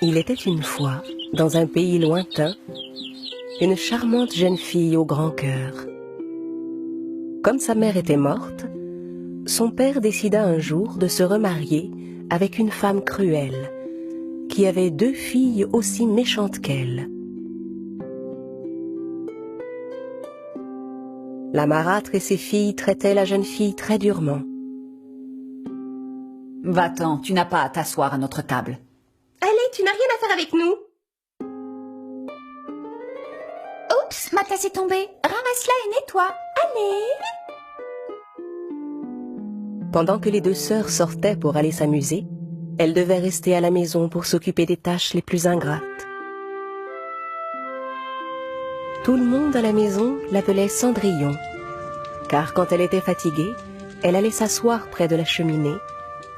Il était une fois, dans un pays lointain, une charmante jeune fille au grand cœur. Comme sa mère était morte, son père décida un jour de se remarier avec une femme cruelle, qui avait 2 filles aussi méchantes qu'elle. La marâtre et ses filles traitaient la jeune fille très durement. « Va-t'en, tu n'as pas à t'asseoir à notre table. »« Allez, tu n'as rien à faire avec nous. » Oups, ma tasse est tombée. Ramasse-la et nettoie. Allez. Pendant que les 2 sœurs sortaient pour aller s'amuser, elle devait rester à la maison pour s'occuper des tâches les plus ingrates. Tout le monde à la maison l'appelait Cendrillon, car quand elle était fatiguée, elle allait s'asseoir près de la cheminée,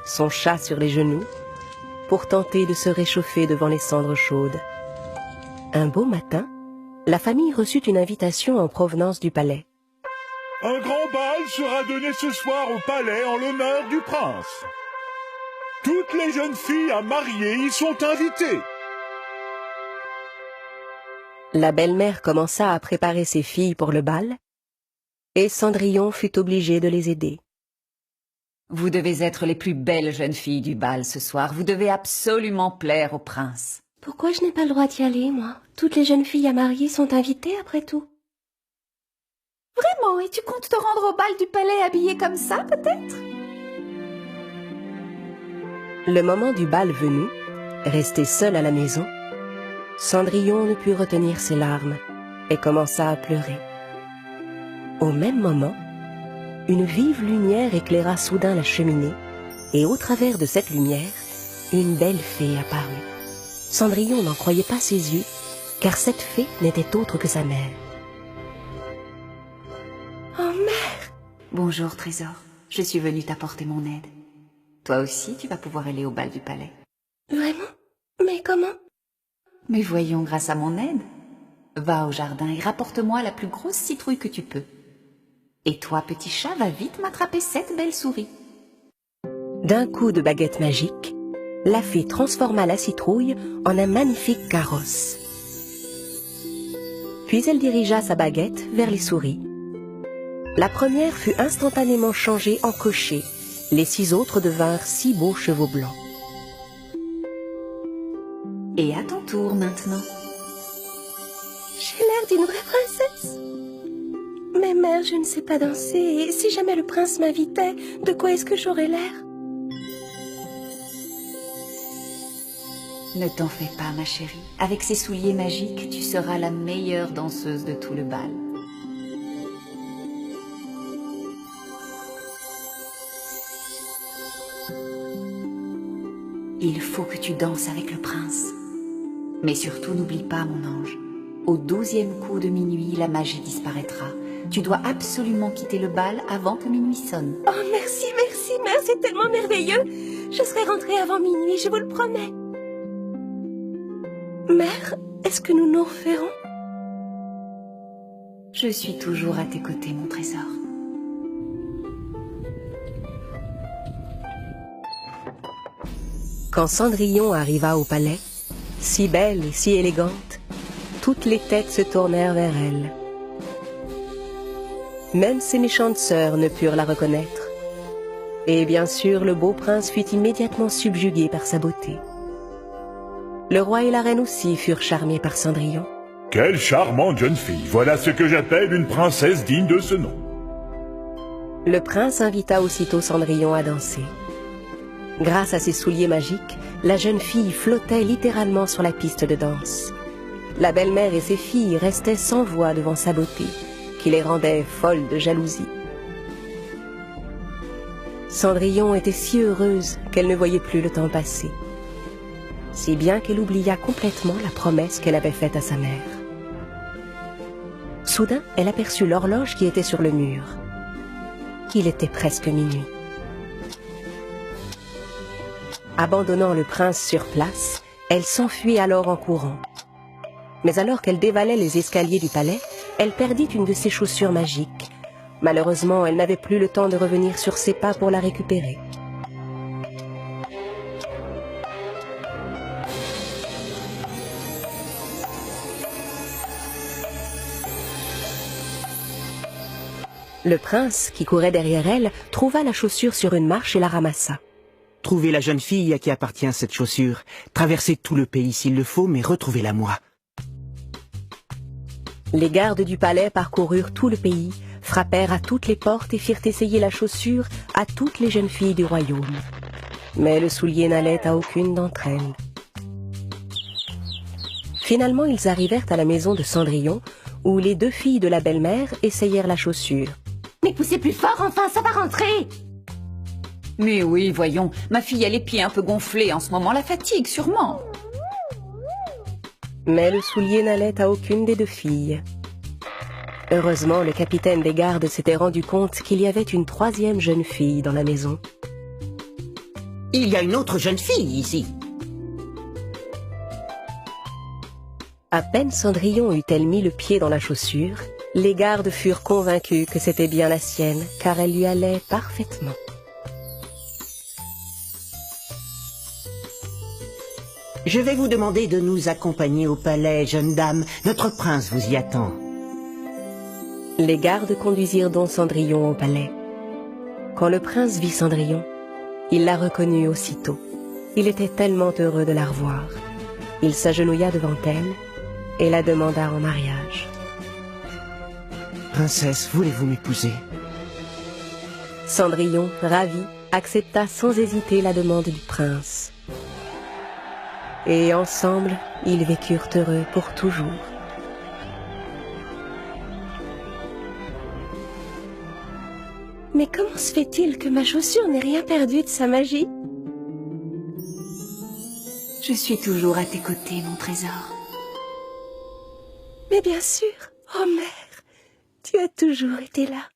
son chat sur les genoux, pour tenter de se réchauffer devant les cendres chaudes. Un beau matin, la famille reçut une invitation en provenance du palais. Un grand bal sera donné ce soir au palais en l'honneur du prince. Toutes les jeunes filles à marier y sont invitées. La belle-mère commença à préparer ses filles pour le bal, et Cendrillon fut obligée de les aider. « Vous devez être les plus belles jeunes filles du bal ce soir. Vous devez absolument plaire au prince. » Pourquoi je n'ai pas le droit d'y aller, moi? Toutes les jeunes filles à marier sont invitées, après tout. Vraiment? Et tu comptes te rendre au bal du palais habillée comme ça, peut-être? Le moment du bal venu, restée seule à la maison, Cendrillon ne put retenir ses larmes et commença à pleurer. Au même moment, une vive lumière éclaira soudain la cheminée, et au travers de cette lumière, une belle fée apparut. Cendrillon n'en croyait pas ses yeux, car cette fée n'était autre que sa mère. Oh, mère! Bonjour, trésor. Je suis venue t'apporter mon aide. Toi aussi, tu vas pouvoir aller au bal du palais. Vraiment? Mais comment? Mais voyons, grâce à mon aide. Va au jardin et rapporte-moi la plus grosse citrouille que tu peux. Et toi, petit chat, va vite m'attraper cette belle souris. D'un coup de baguette magique, la fée transforma la citrouille en un magnifique carrosse. Puis elle dirigea sa baguette vers les souris. La première fut instantanément changée en cocher. Les 6 autres devinrent 6 beaux chevaux blancs. Et à ton tour maintenant. J'ai l'air d'une vraie princesse. Mais mère, je ne sais pas danser, et si jamais le prince m'invitait, de quoi est-ce que j'aurais l'air? Ne t'en fais pas, ma chérie. Avec ces souliers magiques, tu seras la meilleure danseuse de tout le bal. Il faut que tu danses avec le prince. Mais surtout, n'oublie pas, mon ange. Au 12e coup de minuit, la magie disparaîtra. Tu dois absolument quitter le bal avant que minuit sonne. Oh, merci, merci, mère, c'est tellement merveilleux. Je serai rentrée avant minuit, je vous le promets. Mère, est-ce que nous nous referrons? Je suis toujours à tes côtés, mon trésor. Quand Cendrillon arriva au palais, si belle et si élégante, toutes les têtes se tournèrent vers elle. Même ses méchantes sœurs ne purent la reconnaître. Et bien sûr, le beau prince fut immédiatement subjugué par sa beauté. Le roi et la reine aussi furent charmés par Cendrillon. Quelle charmante jeune fille! Voilà ce que j'appelle une princesse digne de ce nom. Le prince invita aussitôt Cendrillon à danser. Grâce à ses souliers magiques, la jeune fille flottait littéralement sur la piste de danse. La belle-mère et ses filles restaient sans voix devant sa beauté, qui les rendait folles de jalousie. Cendrillon était si heureuse qu'elle ne voyait plus le temps passer. Si bien qu'elle oublia complètement la promesse qu'elle avait faite à sa mère. Soudain, elle aperçut l'horloge qui était sur le mur. Il était presque minuit. Abandonnant le prince sur place, elle s'enfuit alors en courant. Mais alors qu'elle dévalait les escaliers du palais, elle perdit une de ses chaussures magiques. Malheureusement, elle n'avait plus le temps de revenir sur ses pas pour la récupérer. Le prince, qui courait derrière elle, trouva la chaussure sur une marche et la ramassa. Trouvez la jeune fille à qui appartient cette chaussure. Traversez tout le pays s'il le faut, mais retrouvez-la moi. Les gardes du palais parcoururent tout le pays, frappèrent à toutes les portes et firent essayer la chaussure à toutes les jeunes filles du royaume. Mais le soulier n'allait à aucune d'entre elles. Finalement, ils arrivèrent à la maison de Cendrillon, où les 2 filles de la belle-mère essayèrent la chaussure. Mais poussez plus fort, enfin, ça va rentrer. Mais oui, voyons, ma fille a les pieds un peu gonflés en ce moment, la fatigue sûrement. Mais le soulier n'allait à aucune des 2 filles. Heureusement, le capitaine des gardes s'était rendu compte qu'il y avait une 3e jeune fille dans la maison. Il y a une autre jeune fille ici. À peine Cendrillon eut-elle mis le pied dans la chaussure, les gardes furent convaincus que c'était bien la sienne, car elle lui allait parfaitement. Je vais vous demander de nous accompagner au palais, jeune dame. Notre prince vous y attend. Les gardes conduisirent donc Cendrillon au palais. Quand le prince vit Cendrillon, il la reconnut aussitôt. Il était tellement heureux de la revoir. Il s'agenouilla devant elle et la demanda en mariage. Princesse, voulez-vous m'épouser? Cendrillon, ravi, accepta sans hésiter la demande du prince. Et ensemble, ils vécurent heureux pour toujours. Mais comment se fait-il que ma chaussure n'ait rien perdu de sa magie? Je suis toujours à tes côtés, mon trésor. Mais bien sûr, oh mère, tu as toujours été là.